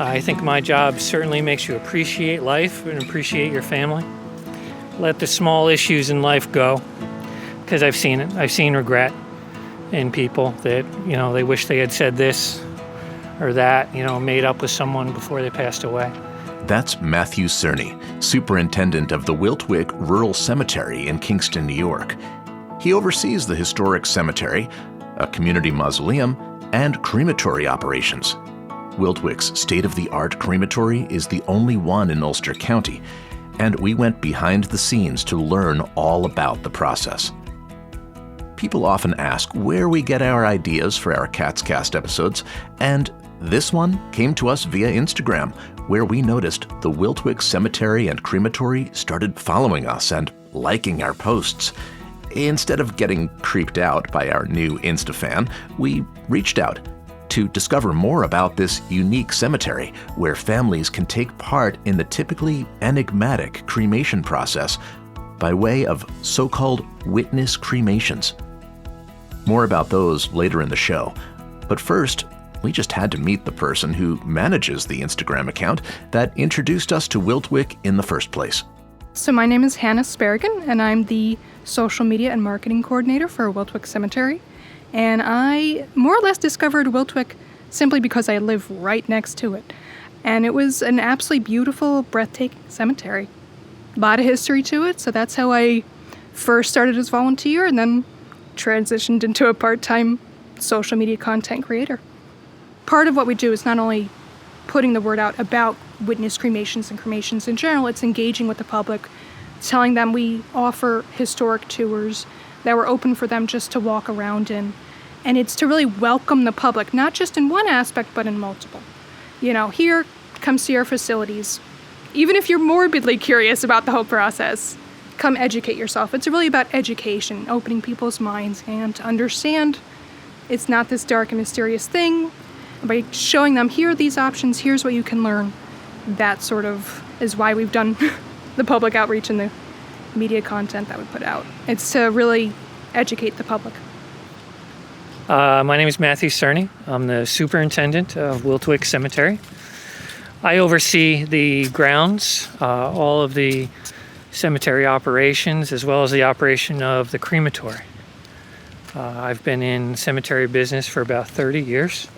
I think my job certainly makes you appreciate life and appreciate your family. Let the small issues in life go, because I've seen it. I've seen regret in people that, they wish they had said this or that, made up with someone before they passed away. That's Matthew Cerny, superintendent of the Wiltwyck Rural Cemetery in Kingston, New York. He oversees the historic cemetery, a community mausoleum, and crematory operations. Wiltwyck's state-of-the-art crematory is the only one in Ulster County, and we went behind the scenes to learn all about the process. People often ask where we get our ideas for our Cats Cast episodes, and this one came to us via Instagram, where we noticed the Wiltwyck Cemetery and Crematory started following us and liking our posts. Instead of getting creeped out by our new Insta fan, we reached out to discover more about this unique cemetery where families can take part in the typically enigmatic cremation process by way of so-called witness cremations. More about those later in the show. But first, we just had to meet the person who manages the Instagram account that introduced us to Wiltwyck in the first place. So my name is Hannah Sparagon, and I'm the social media and marketing coordinator for Wiltwyck Cemetery. And I more or less discovered Wiltwyck simply because I live right next to it. And it was an absolutely beautiful, breathtaking cemetery. A lot of history to it, so that's how I first started as a volunteer and then transitioned into a part-time social media content creator. Part of what we do is not only putting the word out about witness cremations and cremations in general, it's engaging with the public, telling them we offer historic tours that we're open for them just to walk around in. And it's to really welcome the public, not just in one aspect, but in multiple. Here, come see our facilities. Even if you're morbidly curious about the whole process, come educate yourself. It's really about education, opening people's minds, and to understand it's not this dark and mysterious thing. By showing them, here are these options, here's what you can learn. That sort of is why we've done the public outreach and the media content that we put out. It's to really educate the public. My name is Matthew Cerny. I'm the superintendent of Wiltwyck Cemetery. I oversee the grounds, all of the cemetery operations, as well as the operation of the crematory. I've been in cemetery business for about 30 years.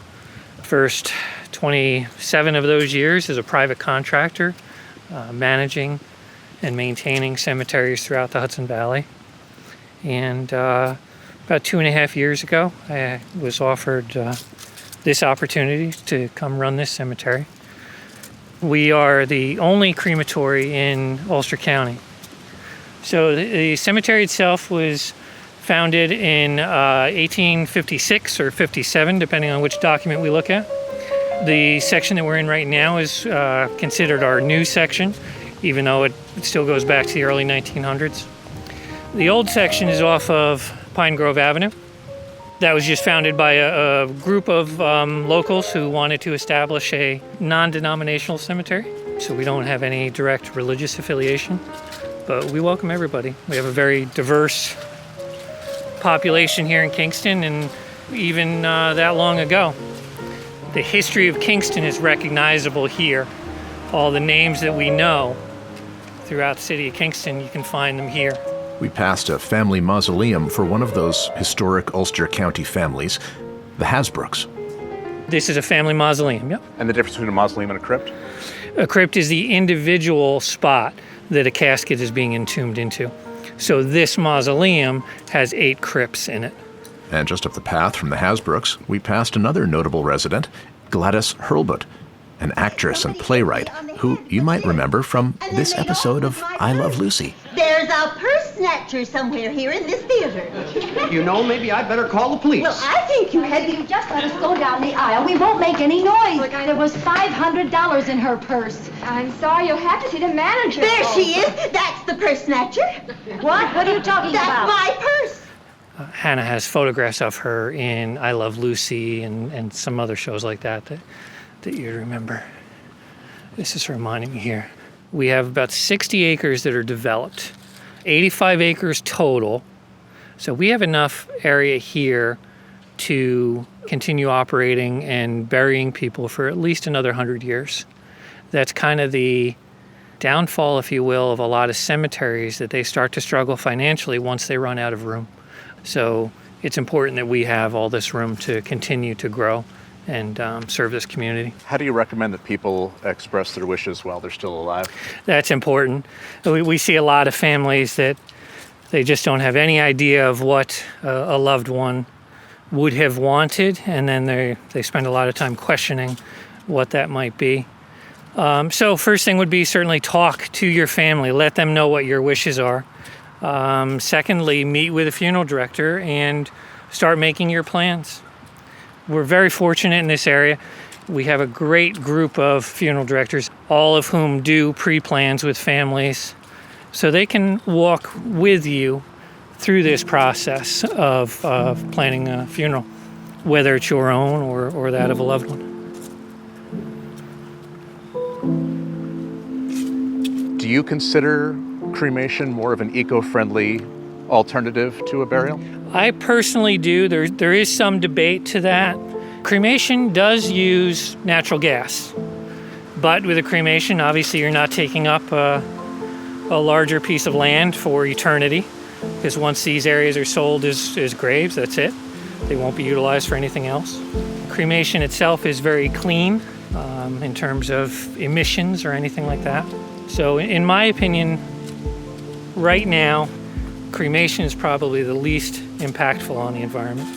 First 27 of those years as a private contractor, managing and maintaining cemeteries throughout the Hudson Valley. And about 2.5 years ago, I was offered this opportunity to come run this cemetery. We are the only crematory in Ulster County. So the cemetery itself was founded in 1856 or 57, depending on which document we look at. The section that we're in right now is considered our new section, even though it still goes back to the early 1900s. The old section is off of Pine Grove Avenue. That was just founded by a group of locals who wanted to establish a non-denominational cemetery. So we don't have any direct religious affiliation, but we welcome everybody. We have a very diverse population here in Kingston, and even that long ago. The history of Kingston is recognizable here. All the names that we know throughout the city of Kingston, you can find them here. We passed a family mausoleum for one of those historic Ulster County families, the Hasbrooks. This is a family mausoleum, yep. And the difference between a mausoleum and a crypt? A crypt is the individual spot that a casket is being entombed into. So this mausoleum has 8 crypts in it. And just up the path from the Hasbrooks, we passed another notable resident, Gladys Hurlbut, an actress and playwright who you might remember from this episode of I Love Lucy. There's a purse snatcher somewhere here in this theater. Maybe I'd better call the police. Well, I think you had. You just let us go down the aisle. We won't make any noise. Look, There was $500 in her purse. I'm sorry, you'll have to see the manager. There she is. That's the purse snatcher. What? What are you talking about? That's my purse. Hannah has photographs of her in I Love Lucy and some other shows like that you remember. This is reminding me here. We have about 60 acres that are developed, 85 acres total. So we have enough area here to continue operating and burying people for at least another 100 years. That's kind of the downfall, if you will, of a lot of cemeteries, that they start to struggle financially once they run out of room. So it's important that we have all this room to continue to grow and serve this community. How do you recommend that people express their wishes while they're still alive? That's important. We see a lot of families that they just don't have any idea of what a loved one would have wanted, and then they spend a lot of time questioning what that might be. So first thing would be certainly talk to your family. Let them know what your wishes are. Secondly, meet with a funeral director and start making your plans. We're very fortunate in this area. We have a great group of funeral directors, all of whom do pre-plans with families, so they can walk with you through this process of planning a funeral, whether it's your own or that of a loved one. Do you consider cremation more of an eco-friendly alternative to a burial? I personally do. There is some debate to that. Cremation does use natural gas, but with a cremation, obviously you're not taking up a larger piece of land for eternity, because once these areas are sold as graves, that's it. They won't be utilized for anything else. Cremation itself is very clean in terms of emissions or anything like that. So in my opinion, right now, cremation is probably the least impactful on the environment.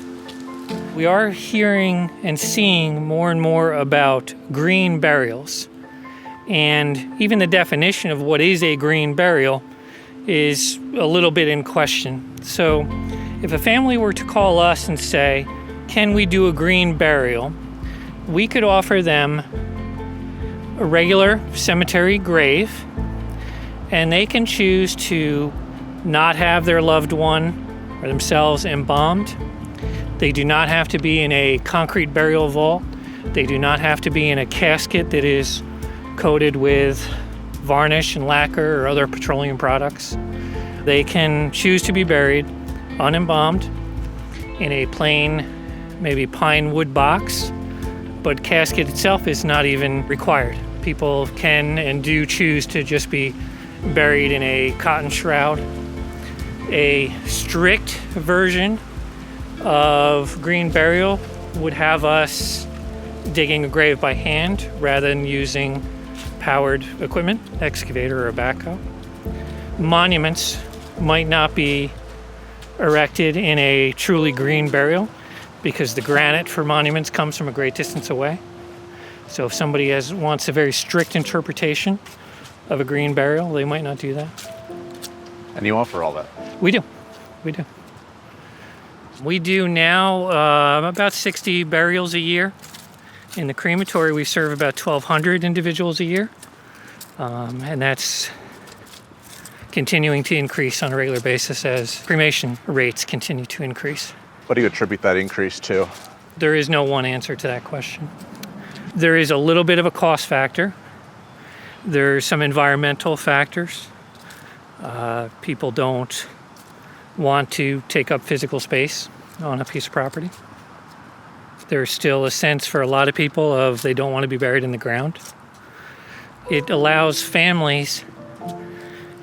We are hearing and seeing more and more about green burials. And even the definition of what is a green burial is a little bit in question. So if a family were to call us and say, can we do a green burial? We could offer them a regular cemetery grave, and they can choose to not have their loved one or themselves embalmed. They do not have to be in a concrete burial vault. They do not have to be in a casket that is coated with varnish and lacquer or other petroleum products. They can choose to be buried unembalmed in a plain, maybe pine wood box, but casket itself is not even required. People can and do choose to just be buried in a cotton shroud. A strict version of green burial would have us digging a grave by hand rather than using powered equipment, excavator or a backhoe. Monuments might not be erected in a truly green burial because the granite for monuments comes from a great distance away. So if somebody wants a very strict interpretation of a green burial, they might not do that. And you offer all that? We do. We do now about 60 burials a year. In the crematory, we serve about 1,200 individuals a year. And that's continuing to increase on a regular basis as cremation rates continue to increase. What do you attribute that increase to? There is no one answer to that question. There is a little bit of a cost factor. There's some environmental factors. People don't want to take up physical space on a piece of property. There's still a sense for a lot of people of they don't want to be buried in the ground. It allows families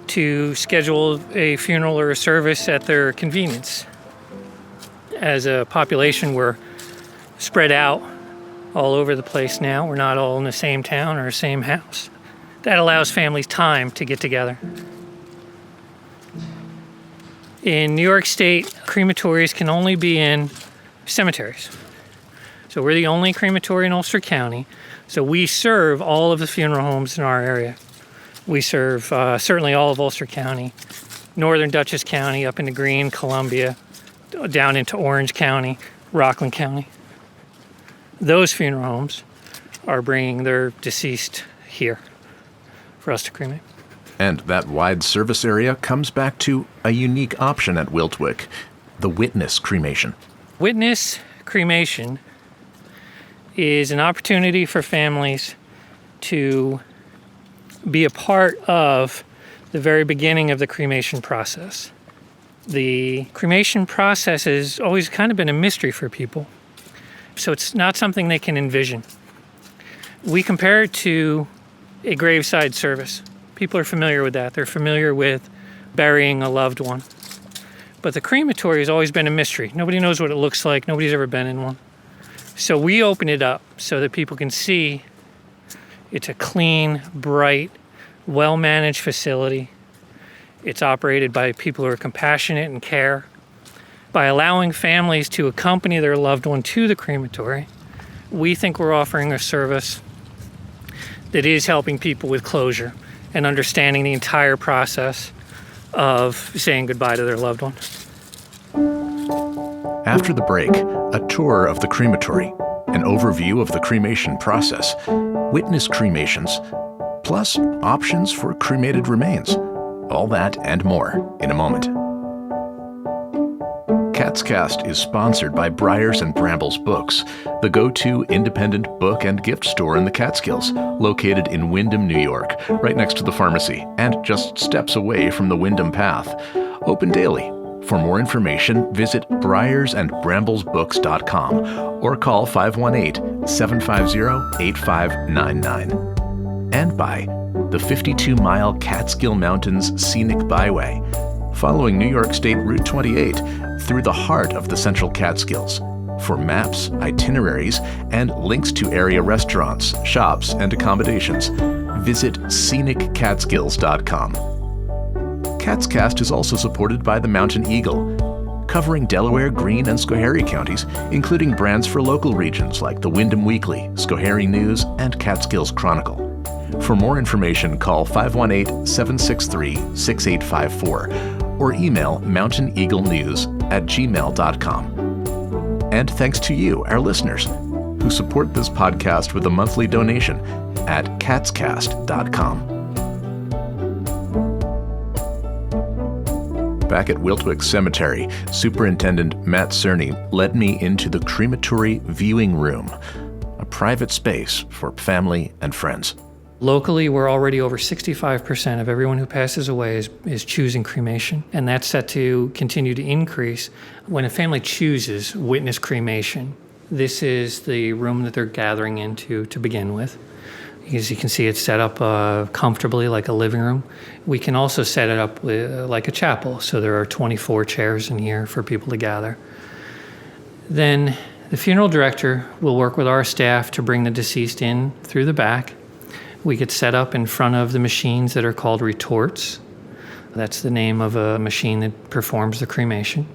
to schedule a funeral or a service at their convenience. As a population, we're spread out all over the place now. We're not all in the same town or same house. That allows families time to get together. In New York State, crematories can only be in cemeteries. So we're the only crematory in Ulster County. So we serve all of the funeral homes in our area. We serve certainly all of Ulster County, northern Dutchess County, up into Greene, Columbia, down into Orange County, Rockland County. Those funeral homes are bringing their deceased here for us to cremate. And that wide service area comes back to a unique option at Wiltwyck, the witness cremation. Witness cremation is an opportunity for families to be a part of the very beginning of the cremation process. The cremation process has always kind of been a mystery for people, so it's not something they can envision. We compare it to a graveside service. People are familiar with that. They're familiar with burying a loved one. But the crematory has always been a mystery. Nobody knows what it looks like. Nobody's ever been in one. So we open it up so that people can see it's a clean, bright, well-managed facility. It's operated by people who are compassionate and care. By allowing families to accompany their loved one to the crematory, we think we're offering a service that is helping people with closure and understanding the entire process of saying goodbye to their loved one. After the break, a tour of the crematory, an overview of the cremation process, witness cremations, plus options for cremated remains. All that and more in a moment. Cat's Cast is sponsored by Briars and Brambles Books, the go-to independent book and gift store in the Catskills, located in Windham, New York, right next to the pharmacy and just steps away from the Windham Path. Open daily. For more information, visit briarsandbramblesbooks.com or call 518-750-8599. And by the 52-mile Catskill Mountains Scenic Byway, following New York State Route 28 through the heart of the Central Catskills. For maps, itineraries, and links to area restaurants, shops, and accommodations, visit sceniccatskills.com. Cat's Cast is also supported by the Mountain Eagle, covering Delaware, Greene, and Schoharie counties, including brands for local regions like the Windham Weekly, Schoharie News, and Catskills Chronicle. For more information, call 518-763-6854 or email mountaineaglenews@gmail.com. And thanks to you, our listeners, who support this podcast with a monthly donation at catscast.com. Back at Wiltwyck Cemetery, Superintendent Matt Cerny led me into the crematory viewing room, a private space for family and friends. Locally, we're already over 65% of everyone who passes away is choosing cremation, and that's set to continue to increase. When a family chooses witness cremation, this is the room that they're gathering into to begin with. As you can see, it's set up comfortably like a living room. We can also set it up like a chapel, so there are 24 chairs in here for people to gather. Then the funeral director will work with our staff to bring the deceased in through the back. We get set up in front of the machines that are called retorts. That's the name of a machine that performs the cremation.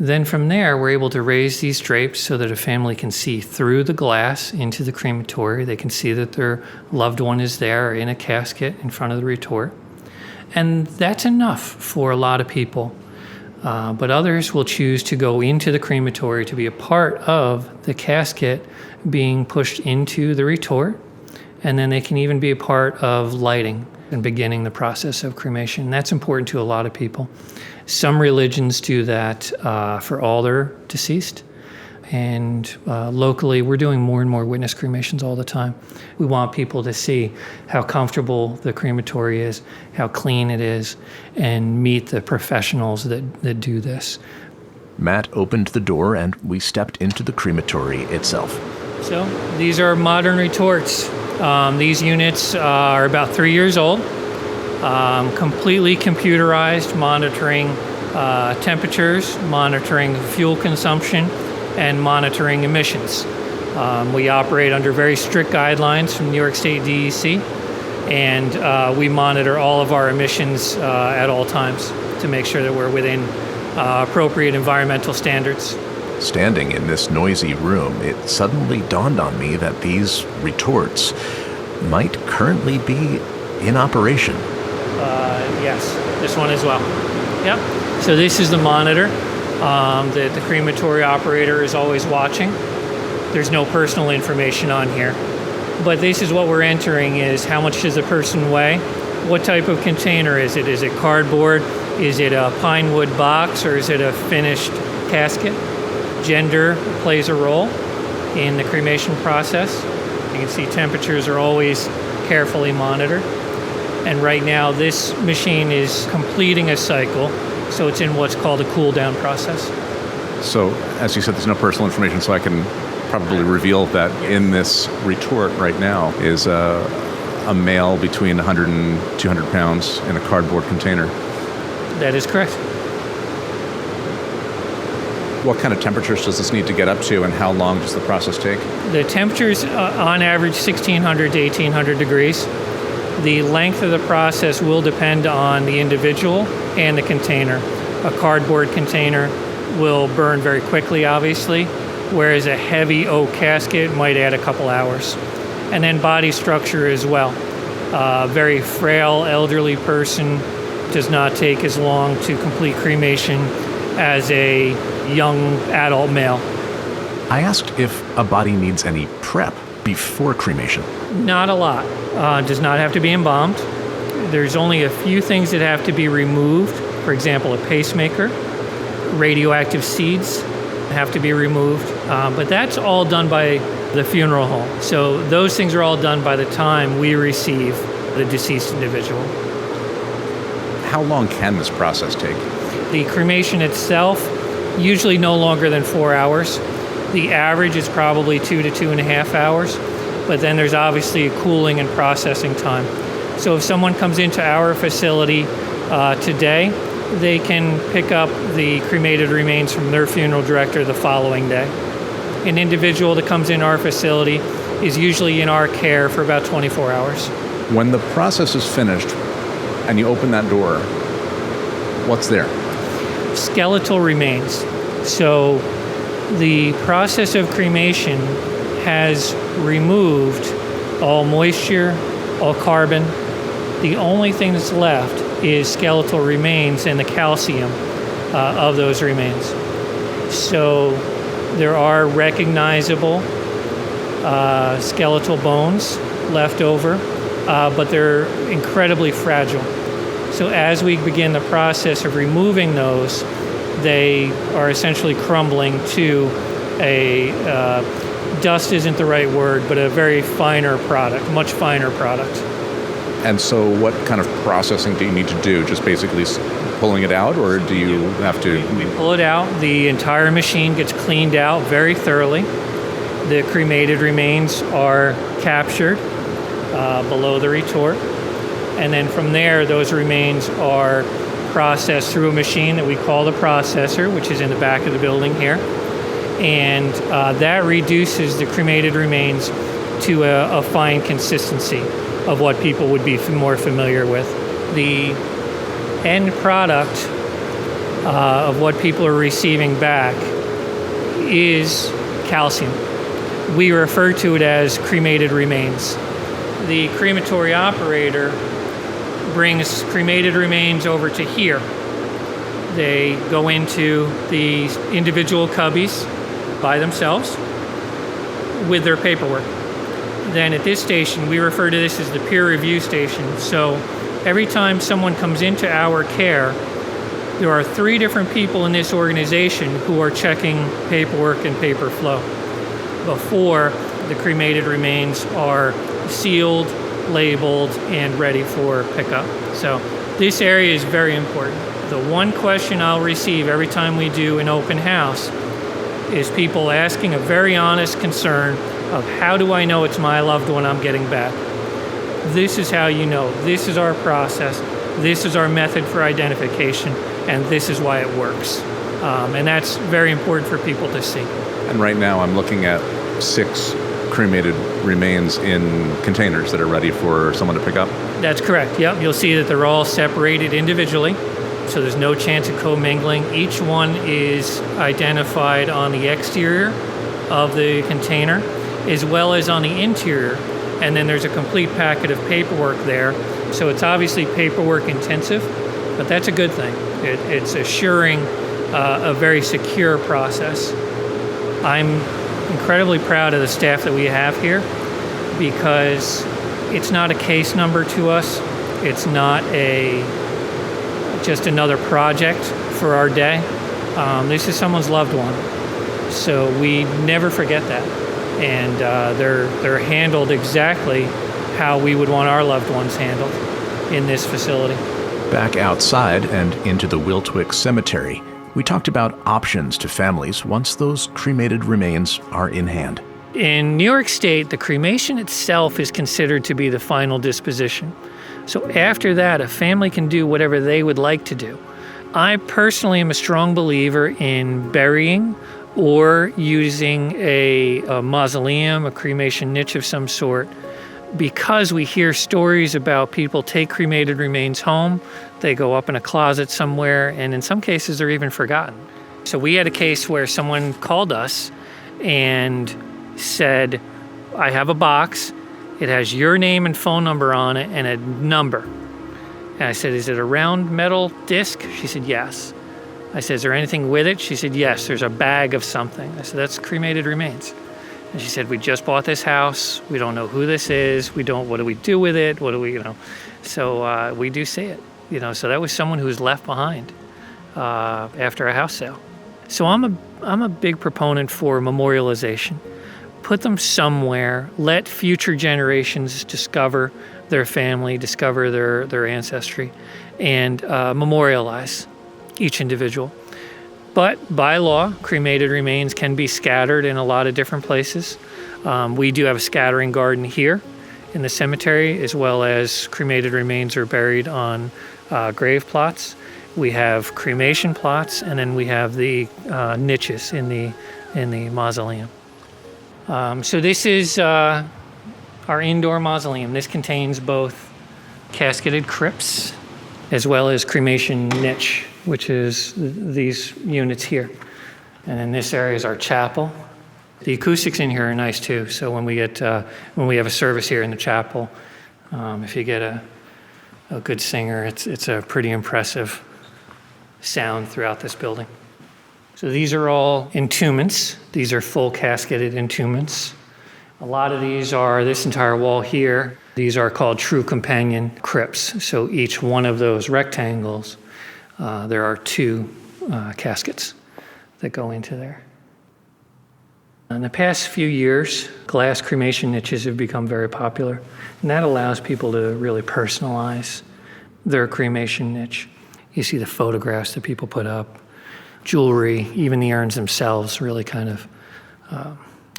Then from there, we're able to raise these drapes so that a family can see through the glass into the crematory. They can see that their loved one is there in a casket in front of the retort. And that's enough for a lot of people. But others will choose to go into the crematory to be a part of the casket being pushed into the retort. And then they can even be a part of lighting and beginning the process of cremation. And that's important to a lot of people. Some religions do that for all their deceased. And locally, we're doing more and more witness cremations all the time. We want people to see how comfortable the crematory is, how clean it is, and meet the professionals that do this. Matt opened the door and we stepped into the crematory itself. So these are modern retorts. These units are about 3 years old, completely computerized, monitoring temperatures, monitoring fuel consumption, and monitoring emissions. We operate under very strict guidelines from New York State DEC, and we monitor all of our emissions at all times to make sure that we're within appropriate environmental standards. Standing in this noisy room, it suddenly dawned on me that these retorts might currently be in operation. Yes, this one as well. Yep. So this is the monitor that the crematory operator is always watching. There's no personal information on here. But this is what we're entering is how much does a person weigh? What type of container is it? Is it cardboard? Is it a pine wood box? Or is it a finished casket? Gender plays a role in the cremation process. You can see temperatures are always carefully monitored. And right now this machine is completing a cycle So it's in what's called a cool down process. So, as you said, there's no personal information, so I can probably reveal that in this retort right now is a male between 100 and 200 pounds in a cardboard container. That is correct. What kind of temperatures does this need to get up to, and how long does the process take? The temperature's on average 1600 to 1800 degrees. The length of the process will depend on the individual and the container. A cardboard container will burn very quickly, obviously, whereas a heavy oak casket might add a couple hours. And then body structure as well. A very frail elderly person does not take as long to complete cremation as a young adult male. I asked if a body needs any prep before cremation. Not a lot. Does not have to be embalmed. There's only a few things that have to be removed. For example, a pacemaker. Radioactive seeds have to be removed. But that's all done by the funeral home. So those things are all done by the time we receive the deceased individual. How long can this process take? The cremation itself, usually no longer than 4 hours. The average is probably 2 to 2.5 hours, but then there's obviously a cooling and processing time. So if someone comes into our facility today, they can pick up the cremated remains from their funeral director the following day. An individual that comes in our facility is usually in our care for about 24 hours. When the process is finished and you open that door, what's there? Skeletal remains. So the process of cremation has removed all moisture, all carbon. The only thing that's left is skeletal remains and the calcium of those remains. So there are recognizable skeletal bones left over, but they're incredibly fragile. So as we begin the process of removing those, they are essentially crumbling to a, dust isn't the right word, but a very finer product, much finer product. And so what kind of processing do you need to do? Just basically pulling it out, or do you have to? We pull it out. The entire machine gets cleaned out very thoroughly. The cremated remains are captured below the retort. And then from there, those remains are processed through a machine that we call the processor, which is in the back of the building here. And that reduces the cremated remains to a fine consistency of what people would be more familiar with. The end product of what people are receiving back is calcium. We refer to it as cremated remains. The crematory operator brings cremated remains over to here. They go into the individual cubbies by themselves with their paperwork. Then at this station, we refer to this as the peer review station. So every time someone comes into our care, there are 3 different people in this organization who are checking paperwork and paper flow before the cremated remains are sealed, labeled, and ready for pickup. So this area is very important. The one question I'll receive every time we do an open house is people asking a very honest concern of how do I know it's my loved one I'm getting back? This is how you know. This is our process. This is our method for identification, and this is why it works. And that's very important for people to see. And right now I'm looking at 6 cremated remains in containers that are ready for someone to pick up. That's correct. Yep. You'll see that they're all separated individually, so there's no chance of commingling. Each one is identified on the exterior of the container as well as on the interior, and then there's a complete packet of paperwork there. So it's obviously paperwork intensive, but that's a good thing. It's assuring a very secure process. I'm incredibly proud of the staff that we have here because it's not a case number to us. It's not just another project for our day. This is someone's loved one. So we never forget that. And they're handled exactly how we would want our loved ones handled in this facility. Back outside and into the Wiltwyck Cemetery, we talked about options to families once those cremated remains are in hand. In New York State, the cremation itself is considered to be the final disposition. So after that, a family can do whatever they would like to do. I personally am a strong believer in burying or using a mausoleum, a cremation niche of some sort, because we hear stories about people take cremated remains home, they go up in a closet somewhere, and in some cases they're even forgotten. So we had a case where someone called us and said, I have a box, it has your name and phone number on it and a number. And I said, is it a round metal disc? She said, yes. I said, is there anything with it? She said, yes, there's a bag of something. I said, that's cremated remains. And she said, we just bought this house. We don't know who this is. What do we do with it? So we do see it, so that was someone who was left behind after a house sale. So I'm a big proponent for memorialization. Put them somewhere, let future generations discover their family, discover their ancestry, and memorialize each individual. But by law, cremated remains can be scattered in a lot of different places. We do have a scattering garden here in the cemetery, as well as cremated remains are buried on grave plots. We have cremation plots, and then we have the niches in the mausoleum. So this is our indoor mausoleum. This contains both casketed crypts as well as cremation niche, which is these units here. And then this area is our chapel. The acoustics in here are nice too. So when we have a service here in the chapel, if you get a good singer, it's a pretty impressive sound throughout this building. So these are all entombments. These are full casketed entombments. A lot of these are this entire wall here. These are called true companion crypts. So each one of those rectangles, there are two caskets that go into there. In the past few years, glass cremation niches have become very popular, and that allows people to really personalize their cremation niche. You see the photographs that people put up, jewelry, even the urns themselves really kind of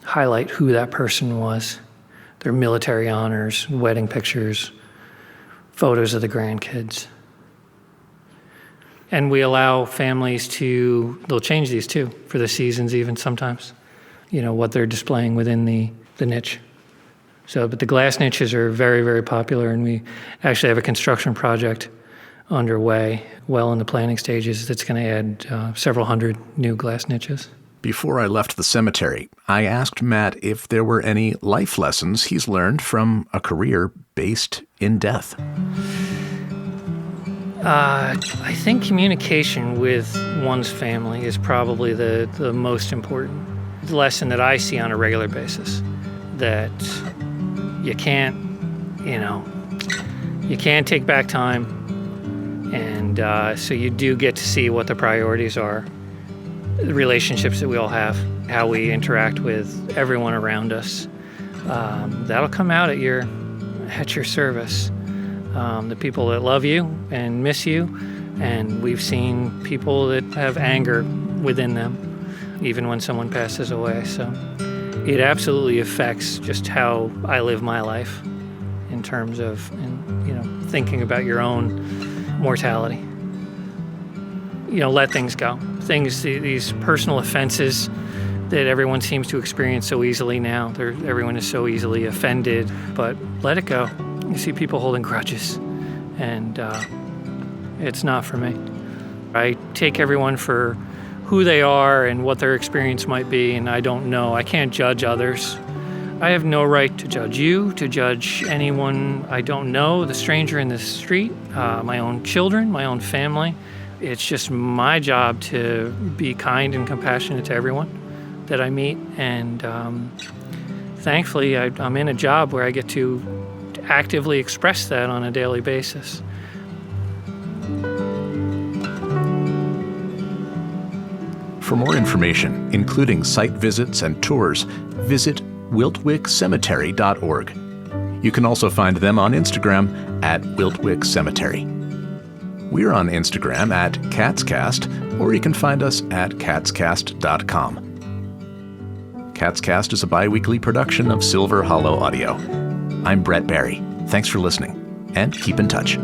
highlight who that person was. Their military honors, wedding pictures, photos of the grandkids. And we allow families they'll change these too, for the seasons even sometimes, what they're displaying within the niche. But the glass niches are very, very popular, and we actually have a construction project underway, well in the planning stages, that's going to add several hundred new glass niches. Before I left the cemetery, I asked Matt if there were any life lessons he's learned from a career based in death. I think communication with one's family is probably the most important lesson that I see on a regular basis. That you can't take back time. And so you do get to see what the priorities are, the relationships that we all have, how we interact with everyone around us. That'll come out at your service. The people that love you and miss you, and we've seen people that have anger within them, even when someone passes away. So it absolutely affects just how I live my life in terms of, thinking about your own mortality. Let things go. These personal offenses that everyone seems to experience so easily now. Everyone is so easily offended, but let it go. You see people holding grudges, and it's not for me. I take everyone for who they are and what their experience might be, and I don't know. I can't judge others. I have no right to judge you, to judge anyone I don't know, the stranger in the street, my own children, my own family. It's just my job to be kind and compassionate to everyone that I meet. And thankfully, I'm in a job where I get to actively express that on a daily basis. For more information, including site visits and tours, visit wiltwyckcemetery.org. You can also find them on Instagram at Wiltwyck Cemetery. We're on Instagram at CatsCast, or you can find us at catscast.com. CatsCast is a bi-weekly production of Silver Hollow Audio. I'm Brett Barry. Thanks for listening, and keep in touch.